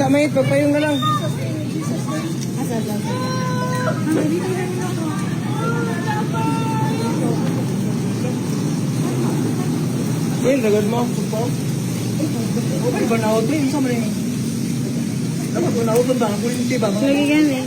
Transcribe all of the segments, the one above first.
tamay, pagpayong na lang. Well, ragad mo. Okay, banaot rin. Saan mo rin? Dapat banaot ba? Kulinti ba? Lagi gani.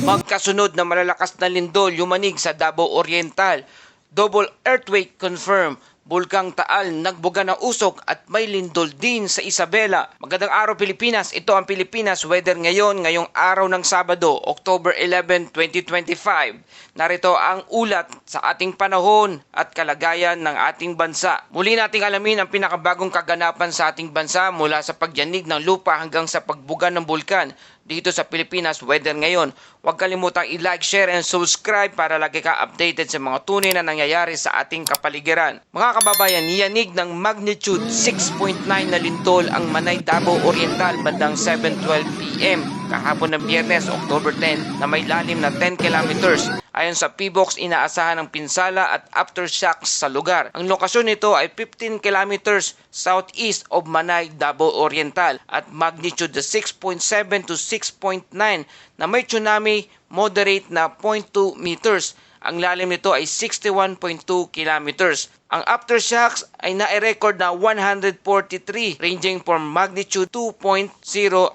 Magkasunod na malalakas na lindol yumanig sa Davao Oriental. Double earthquake confirmed. Bulkang Taal nagbuga ng usok at may lindol din sa Isabela. Magandang araw Pilipinas, ito ang Pilipinas Weather ngayong araw ng Sabado, October 11, 2025. Narito ang ulat sa ating panahon at kalagayan ng ating bansa. Muli nating alamin ang pinakabagong kaganapan sa ating bansa mula sa pagyanig ng lupa hanggang sa pagbuga ng bulkan dito sa Pilipinas Weather ngayon. Huwag kalimutang i-like, share, and subscribe para lagi ka updated sa mga tunay na nangyayari sa ating kapaligiran. Mga kababayan, yanig ng magnitude 6.9 na lindol ang Manay, Davao Oriental bandang 7:12 PM kahapon ng Biyernes, October 10 na may lalim na 10 kilometers. Ayon sa PBOX, inaasahan ng pinsala at aftershocks sa lugar. Ang lokasyon nito ay 15 kilometers southeast of Manay, Davao Oriental at magnitude 6.7 to 6.9 na may tsunami moderate na 0.2 meters. Ang lalim nito ay 61.2 kilometers. Ang aftershocks ay na-record na 143 ranging from magnitude 2.0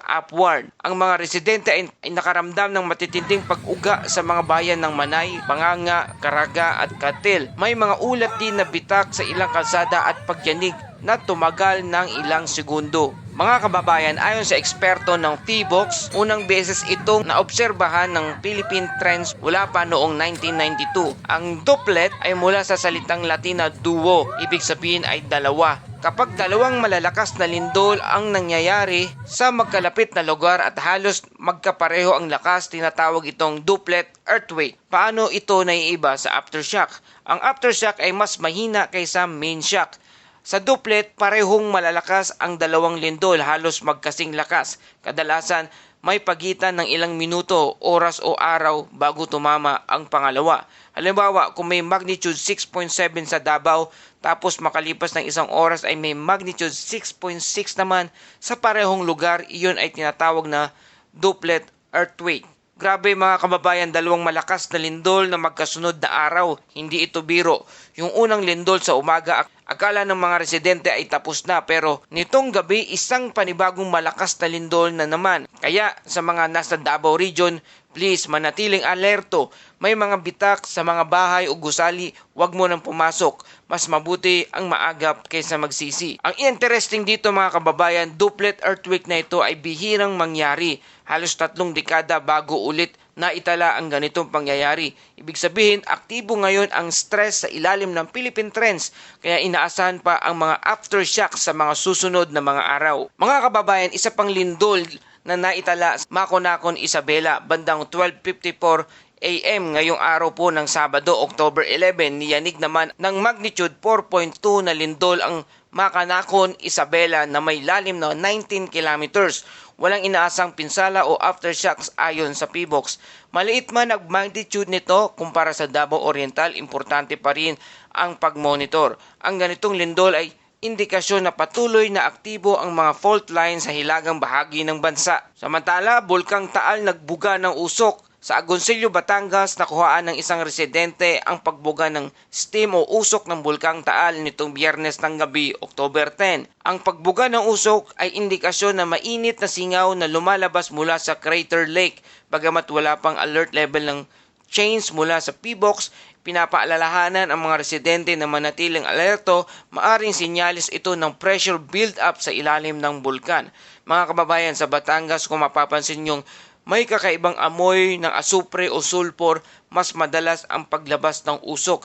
upward. Ang mga residente ay nakaramdam ng matitinding pag-uga sa mga bayan ng Manay, Banganga, Caraga at Catil. May mga ulat din na bitak sa ilang kalsada at pagyanig na tumagal ng ilang segundo. Mga kababayan, ayon sa eksperto ng PBOX, unang beses itong naobserbahan ng Philippine Trends mula pa noong 1992. Ang doublet ay mula sa salitang Latin na duo, ibig sabihin ay dalawa. Kapag dalawang malalakas na lindol ang nangyayari sa magkalapit na lugar at halos magkapareho ang lakas, tinatawag itong doublet earthquake. Paano ito naiiba sa aftershock? Ang aftershock ay mas mahina kaysa main shock. Sa doublet, parehong malalakas ang dalawang lindol, halos magkasing lakas. Kadalasan, may pagitan ng ilang minuto, oras o araw bago tumama ang pangalawa. Halimbawa, kung may magnitude 6.7 sa Davao, tapos makalipas ng isang oras ay may magnitude 6.6 naman sa parehong lugar, iyon ay tinatawag na doublet earthquake. Grabe mga kababayan, dalawang malakas na lindol na magkasunod na araw. Hindi ito biro. Yung unang lindol sa umaga, akala ng mga residente ay tapos na, pero nitong gabi isang panibagong malakas na lindol na naman. Kaya sa mga nasa Davao region, please manatiling alerto. May mga bitak sa mga bahay o gusali, huwag mo nang pumasok. Mas mabuti ang maagap kaysa magsisi. Ang interesting dito mga kababayan, doublet earthquake na ito ay bihirang mangyari. Halos 3 dekada bago ulit na itala ang ganitong pangyayari. Ibig sabihin, aktibo ngayon ang stress sa ilalim ng Philippine Trends, kaya inaasahan pa ang mga aftershocks sa mga susunod na mga araw. Mga kababayan, isa pang lindol na naitala sa Maconacon, Isabela bandang 12:54 AM ngayong araw po ng Sabado, October 11. Niyanig naman ng magnitude 4.2 na lindol ang Maconacon, Isabela na may lalim na 19 kilometers. Walang inaasang pinsala o aftershocks ayon sa PBOX. Maliit man ang magnitude nito kumpara sa Davao Oriental, importante pa rin ang pagmonitor. Ang ganitong lindol ay indikasyon na patuloy na aktibo ang mga fault lines sa hilagang bahagi ng bansa. Samantala, Bulkang Taal nagbuga ng usok. Sa Agoncillo, Batangas, nakuhaan ng isang residente ang pagbuga ng steam o usok ng Bulkang Taal nitong Biyernes ng gabi, October 10. Ang pagbuga ng usok ay indikasyon na mainit na singaw na lumalabas mula sa Crater Lake. Bagamat wala pang alert level ng change mula sa PBOX, pinapaalalahanan ang mga residente na manatiling alerto, maaring sinyalis ito ng pressure build-up sa ilalim ng bulkan. Mga kababayan, sa Batangas, kung mapapansin nyong may kakaibang amoy ng asupre o sulfur, mas madalas ang paglabas ng usok.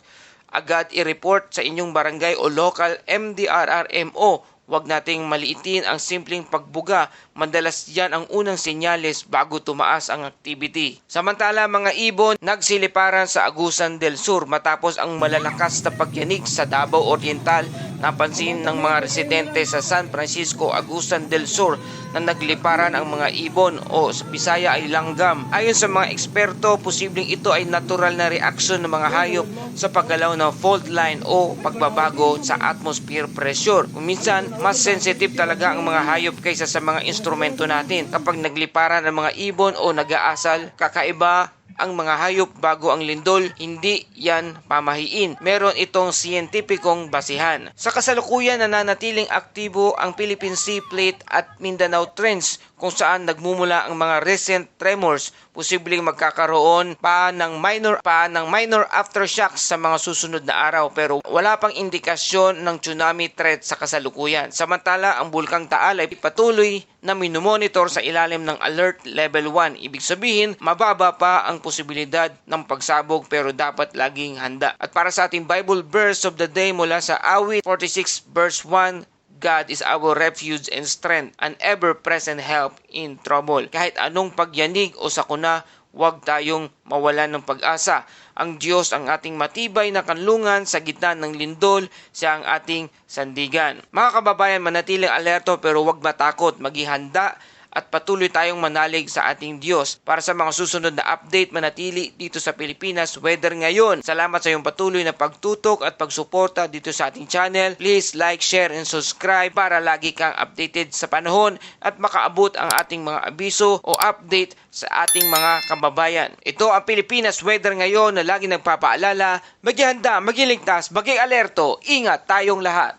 Agad i-report sa inyong barangay o local MDRRMO. Huwag nating maliitin ang simpleng pagbuga. Madalas yan ang unang senyales bago tumaas ang activity. Samantala, mga ibon nagsiliparan sa Agusan del Sur matapos ang malalakas na pagyanig sa Davao Oriental. Napansin ng mga residente sa San Francisco, Agusan del Sur na nagliparan ang mga ibon o sa Bisaya ay langgam. Ayon sa mga eksperto, posibleng ito ay natural na reaksyon ng mga hayop sa paggalaw ng fault line o pagbabago sa atmosphere pressure. Kung minsan, mas sensitive talaga ang mga hayop kaysa sa mga instrumento natin. Kapag nagliparan ang mga ibon o nag-aasal, kakaiba ang mga hayop bago ang lindol, hindi yan pamahiin. Meron itong siyentipikong basihan. Sa kasalukuyan, nananatiling aktibo ang Philippine Sea Plate at Mindanao Trench kung saan nagmumula ang mga recent tremors. Posibleng magkakaroon pa ng minor aftershocks sa mga susunod na araw, pero wala pang indikasyon ng tsunami threat sa kasalukuyan. Samantala, ang Bulkang Taal ay patuloy na minomonitor sa ilalim ng Alert Level 1. Ibig sabihin, mababa pa ang posibilidad ng pagsabog pero dapat laging handa. At para sa ating Bible verse of the day mula sa Awit 46 verse 1, God is our refuge and strength, an ever-present help in trouble. Kahit anong pagyanig o sakuna, huwag tayong mawalan ng pag-asa. Ang Diyos ang ating matibay na kanlungan sa gitna ng lindol, siya ang ating sandigan. Mga kababayan, manatiling alerto pero huwag matakot, maging handa at patuloy tayong manalig sa ating Diyos. Para sa mga susunod na update, manatili dito sa Pilipinas Weather Ngayon. Salamat sa iyong patuloy na pagtutok at pagsuporta dito sa ating channel. Please like, share, and subscribe para lagi kang updated sa panahon at makaabot ang ating mga abiso o update sa ating mga kababayan. Ito ang Pilipinas Weather Ngayon na lagi nagpapaalala, maging handa, maging ligtas, maging alerto, ingat tayong lahat.